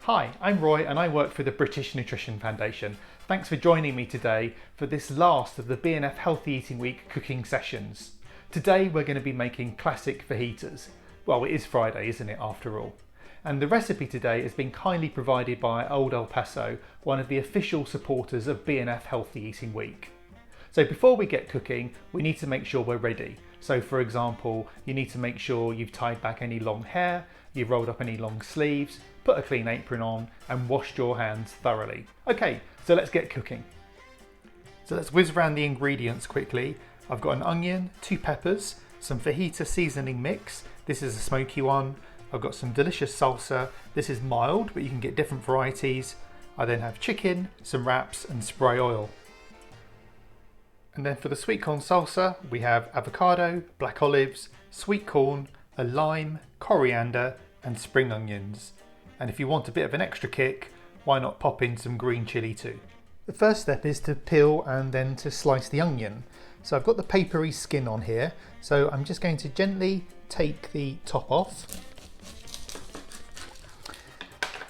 Hi, I'm Roy and I work for the British Nutrition Foundation. Thanks for joining me today for this last of the BNF Healthy Eating Week cooking sessions. Today we're going to be making classic fajitas. Well, it is Friday, isn't it, after all? And the recipe today has been kindly provided by Old El Paso, one of the official supporters of BNF Healthy Eating Week. So before we get cooking, we need to make sure we're ready. So for example, you need to make sure you've tied back any long hair, you've rolled up any long sleeves, put a clean apron on and washed your hands thoroughly. Okay, so let's get cooking. So let's whiz around the ingredients quickly. I've got an onion, 2 peppers, some fajita seasoning mix. This is a smoky one. I've got some delicious salsa. This is mild, but you can get different varieties. I then have chicken, some wraps and spray oil. And then for the sweet corn salsa, we have avocado, black olives, sweet corn, a lime, coriander and spring onions. And if you want a bit of an extra kick, why not pop in some green chilli too? The first step is to peel and then to slice the onion. So I've got the papery skin on here, so I'm just going to gently take the top off.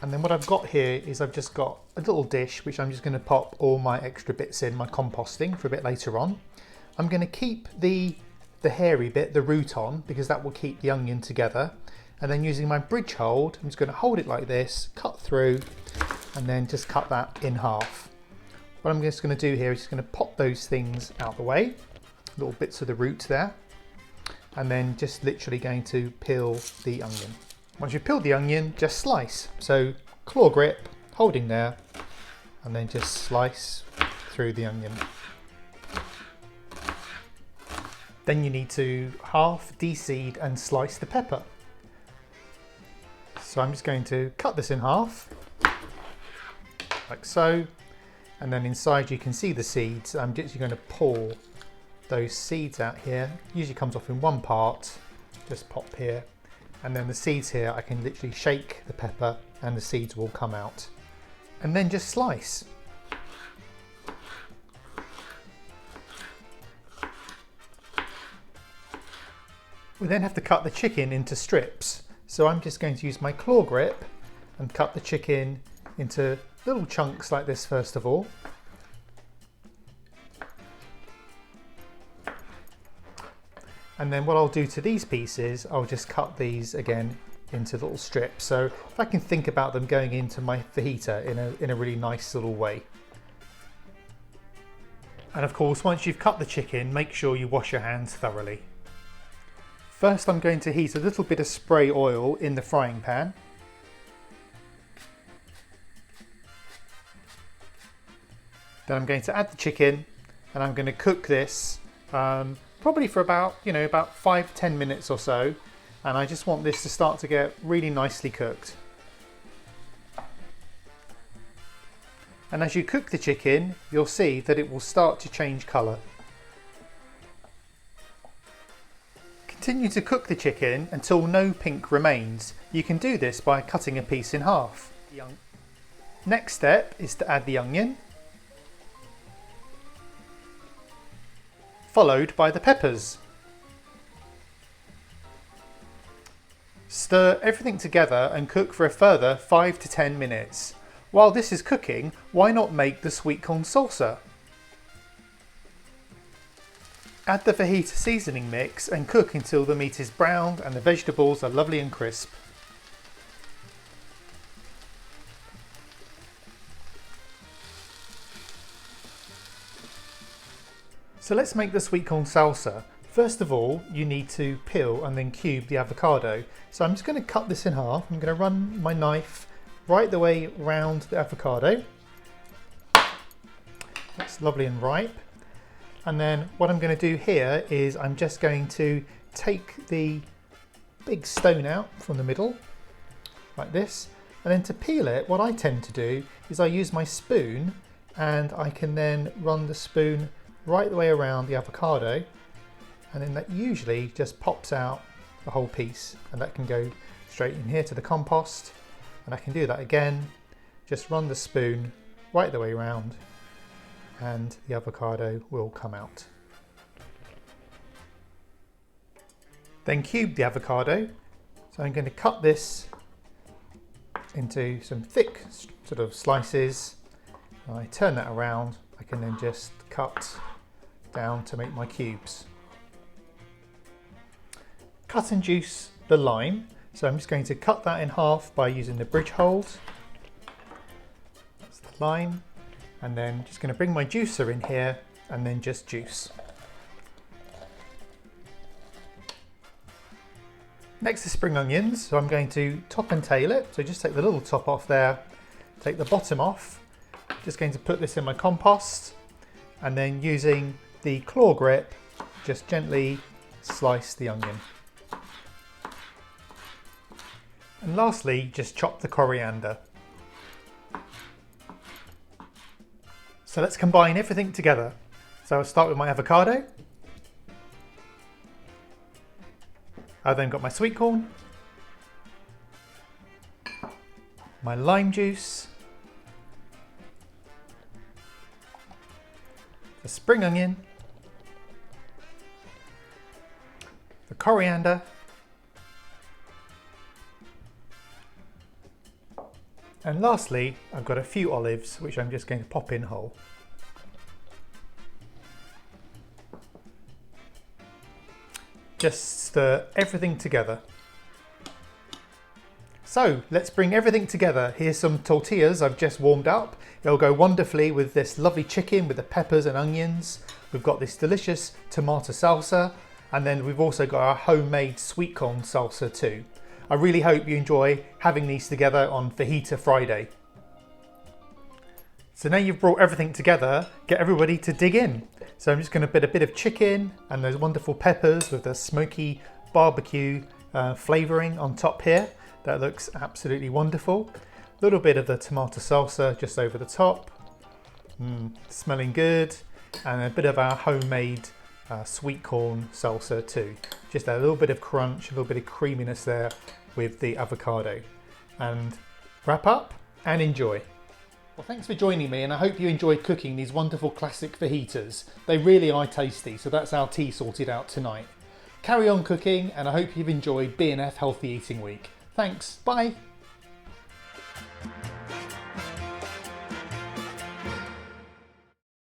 And then what I've got here is I've just got a little dish which I'm just going to pop all my extra bits in, my composting, for a bit later on. I'm going to keep the hairy bit, the root on, because that will keep the onion together. And then using my bridge hold, I'm just going to hold it like this, cut through, and then just cut that in half. What I'm just going to do here is just going to pop those things out the way, little bits of the root there, and then just literally going to peel the onion. Once you've peeled the onion, just slice. So claw grip, holding there, and then just slice through the onion. Then you need to half de-seed and slice the pepper. So I'm just going to cut this in half, like so, and then inside you can see the seeds. I'm just going to pull those seeds out here. Usually comes off in one part, just pop here. And then the seeds here, I can literally shake the pepper and the seeds will come out. And then just slice. We then have to cut the chicken into strips. So I'm just going to use my claw grip and cut the chicken into little chunks like this first of all. And then what I'll do to these pieces, I'll just cut these again into little strips. So if I can think about them going into my fajita in a really nice little way. And of course, once you've cut the chicken, make sure you wash your hands thoroughly. First, I'm going to heat a little bit of spray oil in the frying pan. Then I'm going to add the chicken and I'm going to cook this probably for about 5-10 minutes or so, and I just want this to start to get really nicely cooked. And as you cook the chicken, you'll see that it will start to change colour. Continue to cook the chicken until no pink remains. You can do this by cutting a piece in half. Next step is to add the onion, followed by the peppers. Stir everything together and cook for a further 5 to 10 minutes. While this is cooking, why not make the sweet corn salsa? Add the fajita seasoning mix and cook until the meat is browned and the vegetables are lovely and crisp. So let's make the sweet corn salsa. First of all, you need to peel and then cube the avocado. So I'm just going to cut this in half. I'm going to run my knife right the way round the avocado. That's lovely and ripe. And then what I'm going to do here is I'm just going to take the big stone out from the middle, like this. And then to peel it, what I tend to do is I use my spoon and I can then run the spoon right the way around the avocado, and then that usually just pops out the whole piece, and that can go straight in here to the compost. And I can do that again, just run the spoon right the way around and the avocado will come out. Then cube the avocado. So I'm going to cut this into some thick sort of slices. I turn that around, I can then just cut down to make my cubes. Cut and juice the lime, so I'm just going to cut that in half by using the bridge holes. That's the lime, and then just going to bring my juicer in here and then just juice. Next is spring onions, so I'm going to top and tail it, so just take the little top off there, take the bottom off. Just going to put this in my compost, and then using the claw grip, just gently slice the onion. And lastly, just chop the coriander. So let's combine everything together. So I'll start with my avocado. I've then got my sweet corn, my lime juice, the spring onion, the coriander, and lastly I've got a few olives which I'm just going to pop in whole. Just stir everything together. So let's bring everything together. Here's some tortillas I've just warmed up. It'll go wonderfully with this lovely chicken with the peppers and onions. We've got this delicious tomato salsa, and then we've also got our homemade sweet corn salsa too. I really hope you enjoy having these together on Fajita Friday. So now you've brought everything together, get everybody to dig in. So I'm just going to put a bit of chicken and those wonderful peppers with the smoky barbecue flavouring on top here. That looks absolutely wonderful. A little bit of the tomato salsa just over the top. Smelling good. And a bit of our homemade sweet corn salsa too. Just a little bit of crunch, a little bit of creaminess there with the avocado. And wrap up and enjoy. Well, thanks for joining me, and I hope you enjoyed cooking these wonderful classic fajitas. They really are tasty, so that's our tea sorted out tonight. Carry on cooking, and I hope you've enjoyed BNF Healthy Eating Week. Thanks, bye.